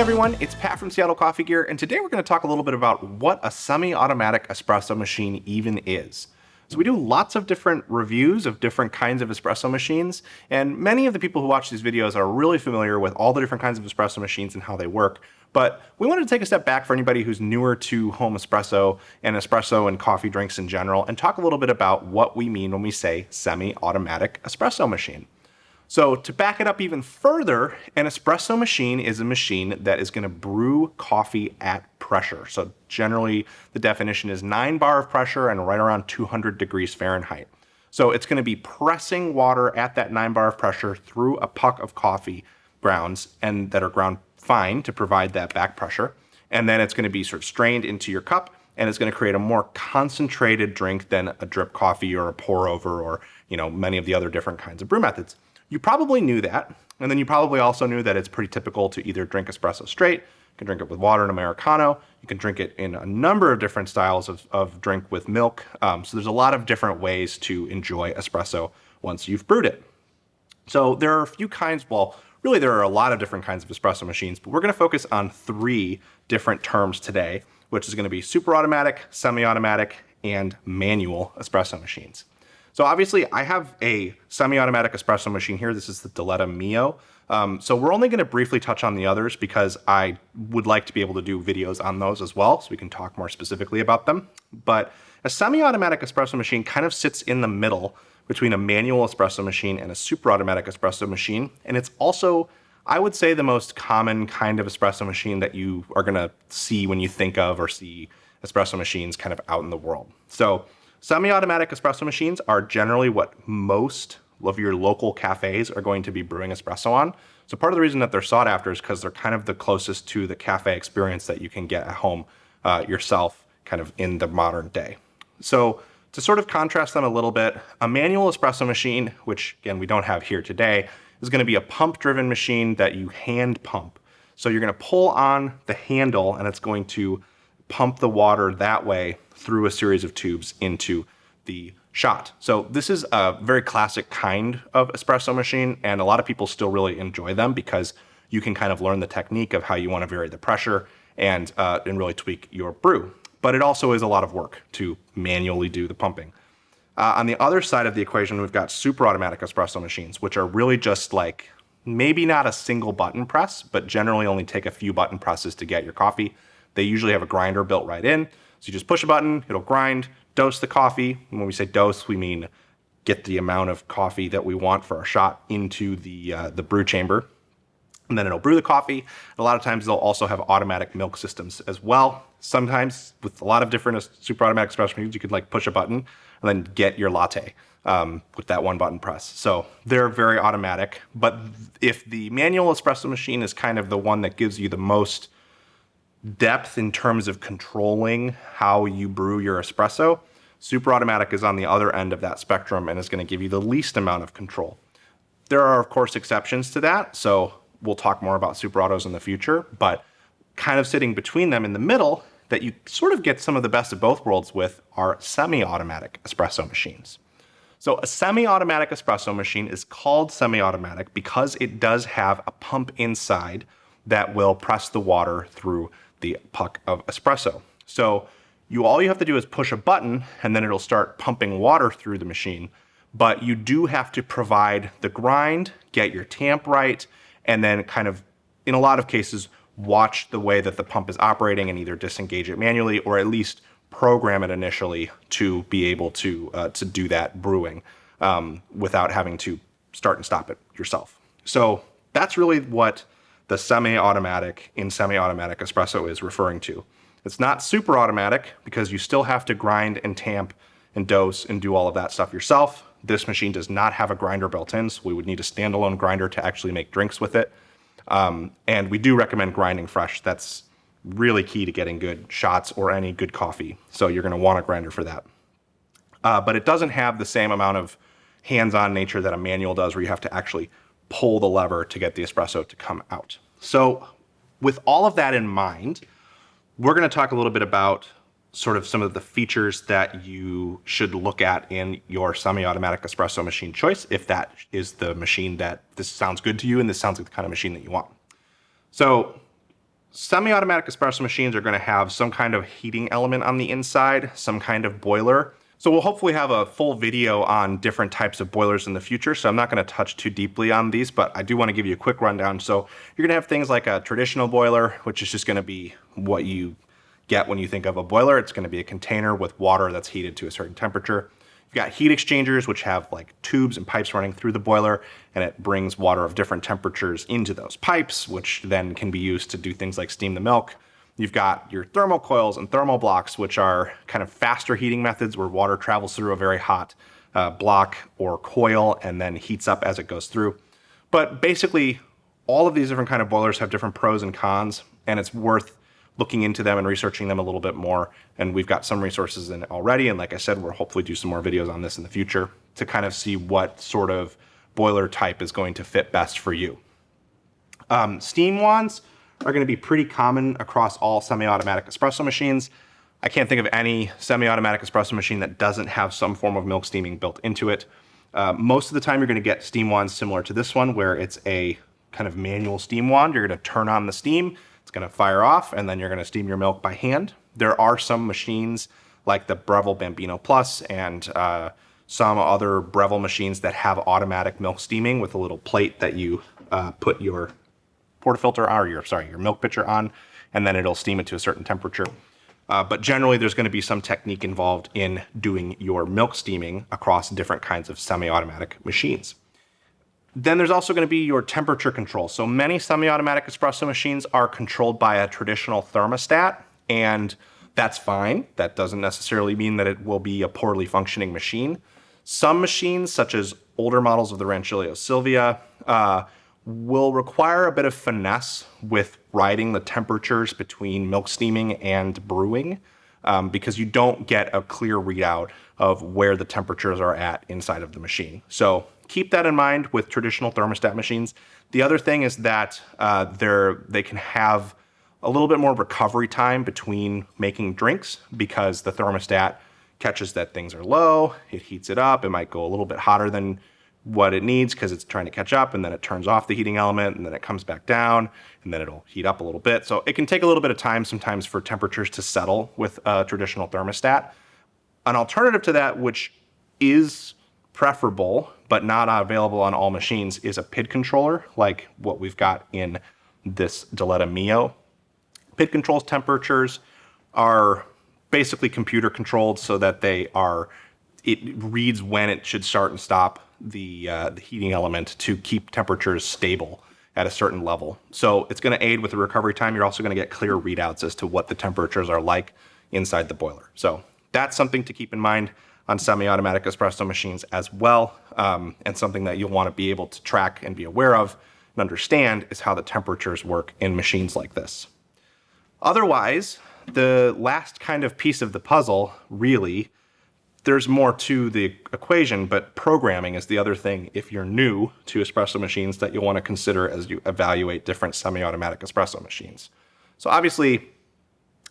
everyone, it's Pat from Seattle Coffee Gear, and today we're going to talk a little bit about what a semi-automatic espresso machine even is. So we do lots of different reviews of different kinds of espresso machines, and many of the people who watch these videos are really familiar with all the different kinds of espresso machines and how they work. But we wanted to take a step back for anybody who's newer to home espresso and coffee drinks in general, and talk a little bit about what we mean when we say semi-automatic espresso machine. So to back it up even further, an espresso machine is a machine that is going to brew coffee at pressure. So generally the definition is 9 bar of pressure and right around 200 degrees Fahrenheit. So it's going to be pressing water at that 9 bar of pressure through a puck of coffee grounds and that are ground fine to provide that back pressure. And then it's going to be sort of strained into your cup, and it's going to create a more concentrated drink than a drip coffee or a pour over or, many of the other different kinds of brew methods. You probably knew that, and then you probably also knew that it's pretty typical to either drink espresso straight, you can drink it with water and Americano, you can drink it in a number of different styles of drink with milk, so there's a lot of different ways to enjoy espresso once you've brewed it. So there are a few kinds, really there are a lot of different kinds of espresso machines, but we're going to focus on 3 different terms today, which is going to be super automatic, semi-automatic, and manual espresso machines. So obviously I have a semi-automatic espresso machine here. This is the Diletta Mio. So we're only going to briefly touch on the others because I would like to be able to do videos on those as well, so we can talk more specifically about them. But a semi-automatic espresso machine kind of sits in the middle between a manual espresso machine and a super automatic espresso machine. And it's also, I would say, the most common kind of espresso machine that you are going to see when you think of or see espresso machines kind of out in the world. So semi-automatic espresso machines are generally what most of your local cafes are going to be brewing espresso on. So part of the reason that they're sought after is because they're kind of the closest to the cafe experience that you can get at home yourself kind of in the modern day. So to sort of contrast them a little bit, a manual espresso machine, which again we don't have here today, is going to be a pump-driven machine that you hand pump. So you're going to pull on the handle and it's going to pump the water that way through a series of tubes into the shot. So this is a very classic kind of espresso machine, and a lot of people still really enjoy them because you can kind of learn the technique of how you want to vary the pressure and really tweak your brew. But it also is a lot of work to manually do the pumping. On the other side of the equation, we've got super automatic espresso machines, which are really just like maybe not a single button press, but generally only take a few button presses to get your coffee. They usually have a grinder built right in. So you just push a button, it'll grind, dose the coffee. And when we say dose, we mean get the amount of coffee that we want for our shot into the brew chamber. And then it'll brew the coffee. A lot of times they'll also have automatic milk systems as well. Sometimes with a lot of different super automatic espresso machines, you could like push a button and then get your latte with that one button press. So they're very automatic. But if the manual espresso machine is kind of the one that gives you the most depth in terms of controlling how you brew your espresso, super automatic is on the other end of that spectrum and is going to give you the least amount of control. There are of course exceptions to that, so we'll talk more about super autos in the future, but kind of sitting between them in the middle that you sort of get some of the best of both worlds with are semi-automatic espresso machines. So a semi-automatic espresso machine is called semi-automatic because it does have a pump inside that will press the water through the puck of espresso. So all you have to do is push a button and then it'll start pumping water through the machine. But you do have to provide the grind, get your tamp right, and then kind of, in a lot of cases, watch the way that the pump is operating and either disengage it manually or at least program it initially to be able to do that brewing without having to start and stop it yourself. So that's really what the semi-automatic espresso is referring to. It's not super automatic because you still have to grind and tamp and dose and do all of that stuff yourself. This machine does not have a grinder built in, so we would need a standalone grinder to actually make drinks with it. And we do recommend grinding fresh. That's really key to getting good shots or any good coffee. So you're going to want a grinder for that. But it doesn't have the same amount of hands-on nature that a manual does, where you have to actually pull the lever to get the espresso to come out. So with all of that in mind, we're going to talk a little bit about sort of some of the features that you should look at in your semi-automatic espresso machine choice, if that is the machine that this sounds good to you and this sounds like the kind of machine that you want. So Semi-automatic espresso machines are going to have some kind of heating element on the inside, some kind of boiler. So we'll hopefully have a full video on different types of boilers in the future, so I'm not going to touch too deeply on these, but I do want to give you a quick rundown. So you're going to have things like a traditional boiler, which is just going to be what you get when you think of a boiler. It's going to be a container with water that's heated to a certain temperature. You've got heat exchangers, which have like tubes and pipes running through the boiler, and it brings water of different temperatures into those pipes, which then can be used to do things like steam the milk. You've got your thermal coils and thermal blocks, which are kind of faster heating methods where water travels through a very hot block or coil and then heats up as it goes through. But basically, all of these different kind of boilers have different pros and cons, and it's worth looking into them and researching them a little bit more. And we've got some resources in it already. And like I said, we'll hopefully do some more videos on this in the future to kind of see what sort of boiler type is going to fit best for you. Steam wands are going to be pretty common across all semi-automatic espresso machines. I can't think of any semi-automatic espresso machine that doesn't have some form of milk steaming built into it. Most of the time you're going to get steam wands similar to this one, where it's a kind of manual steam wand. You're going to turn on the steam, it's going to fire off, and then you're going to steam your milk by hand. There are some machines like the Breville Bambino Plus and some other Breville machines that have automatic milk steaming with a little plate that you put your portafilter or your milk pitcher on, and then it'll steam it to a certain temperature. But generally, there's going to be some technique involved in doing your milk steaming across different kinds of semi-automatic machines. Then there's also going to be your temperature control. So many semi-automatic espresso machines are controlled by a traditional thermostat, and that's fine. That doesn't necessarily mean that it will be a poorly functioning machine. Some machines, such as older models of the Rancilio Silvia, will require a bit of finesse with riding the temperatures between milk steaming and brewing, because you don't get a clear readout of where the temperatures are at inside of the machine. So keep that in mind with traditional thermostat machines. The other thing is that they can have a little bit more recovery time between making drinks, because the thermostat catches that things are low, it heats it up, it might go a little bit hotter than what it needs because it's trying to catch up, and then it turns off the heating element, and then it comes back down, and then it'll heat up a little bit. So it can take a little bit of time sometimes for temperatures to settle with a traditional thermostat. An alternative to that, which is preferable but not available on all machines, is a PID controller like what we've got in this Diletta Mio. PID controls temperatures are basically computer controlled so that it reads when it should start and stop the heating element to keep temperatures stable at a certain level. So it's going to aid with the recovery time. You're also going to get clear readouts as to what the temperatures are like inside the boiler. So that's something to keep in mind on semi-automatic espresso machines as well, and something that you'll want to be able to track and be aware of and understand is how the temperatures work in machines like this. Otherwise, the last kind of piece of the puzzle, really, there's more to the equation, but programming is the other thing if you're new to espresso machines that you'll want to consider as you evaluate different semi-automatic espresso machines. So obviously,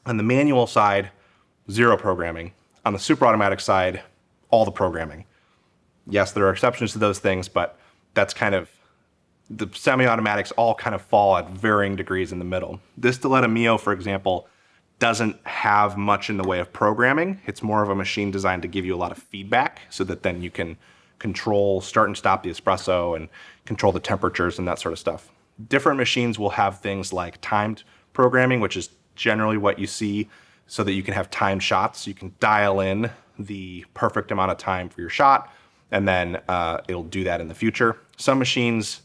on the manual side, zero programming. On the super automatic side, all the programming. Yes, there are exceptions to those things, but that's kind of, the semi-automatics all kind of fall at varying degrees in the middle. This Diletta Mio, for example, doesn't have much in the way of programming. It's more of a machine designed to give you a lot of feedback so that then you can control, start and stop the espresso and control the temperatures and that sort of stuff. Different machines will have things like timed programming, which is generally what you see, so that you can have timed shots. You can dial in the perfect amount of time for your shot, and then it'll do that in the future. Some machines,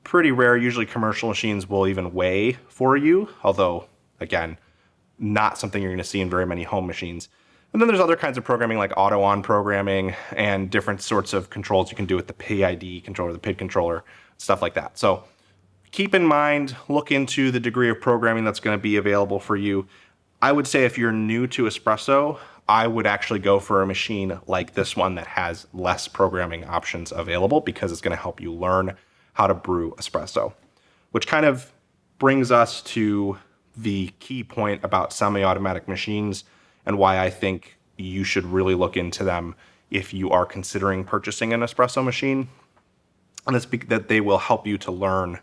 pretty rare, usually commercial machines, will even weigh for you, although, again, not something you're going to see in very many home machines. And then there's other kinds of programming like auto-on programming and different sorts of controls you can do with the PID controller, the PID controller, stuff like that. So keep in mind, look into the degree of programming that's going to be available for you. I would say if you're new to espresso, I would actually go for a machine like this one that has less programming options available, because it's going to help you learn how to brew espresso, which kind of brings us to the key point about semi-automatic machines and why I think you should really look into them if you are considering purchasing an espresso machine. And it's that they will help you to learn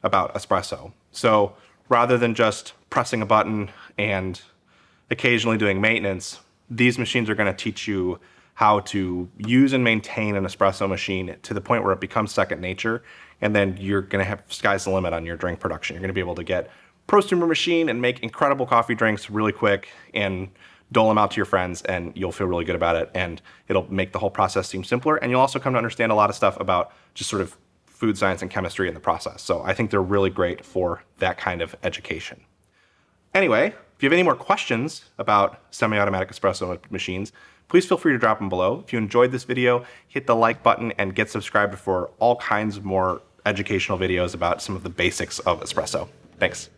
about espresso. So rather than just pressing a button and occasionally doing maintenance, these machines are going to teach you how to use and maintain an espresso machine to the point where it becomes second nature, and then you're going to have sky's the limit on your drink production. You're going to be able to get prosumer machine and make incredible coffee drinks really quick and dole them out to your friends, and you'll feel really good about it, and it'll make the whole process seem simpler, and you'll also come to understand a lot of stuff about just sort of food science and chemistry in the process. So I think they're really great for that kind of education. Anyway, if you have any more questions about semi-automatic espresso machines, please feel free to drop them below. If you enjoyed this video, hit the like button and get subscribed for all kinds of more educational videos about some of the basics of espresso. Thanks.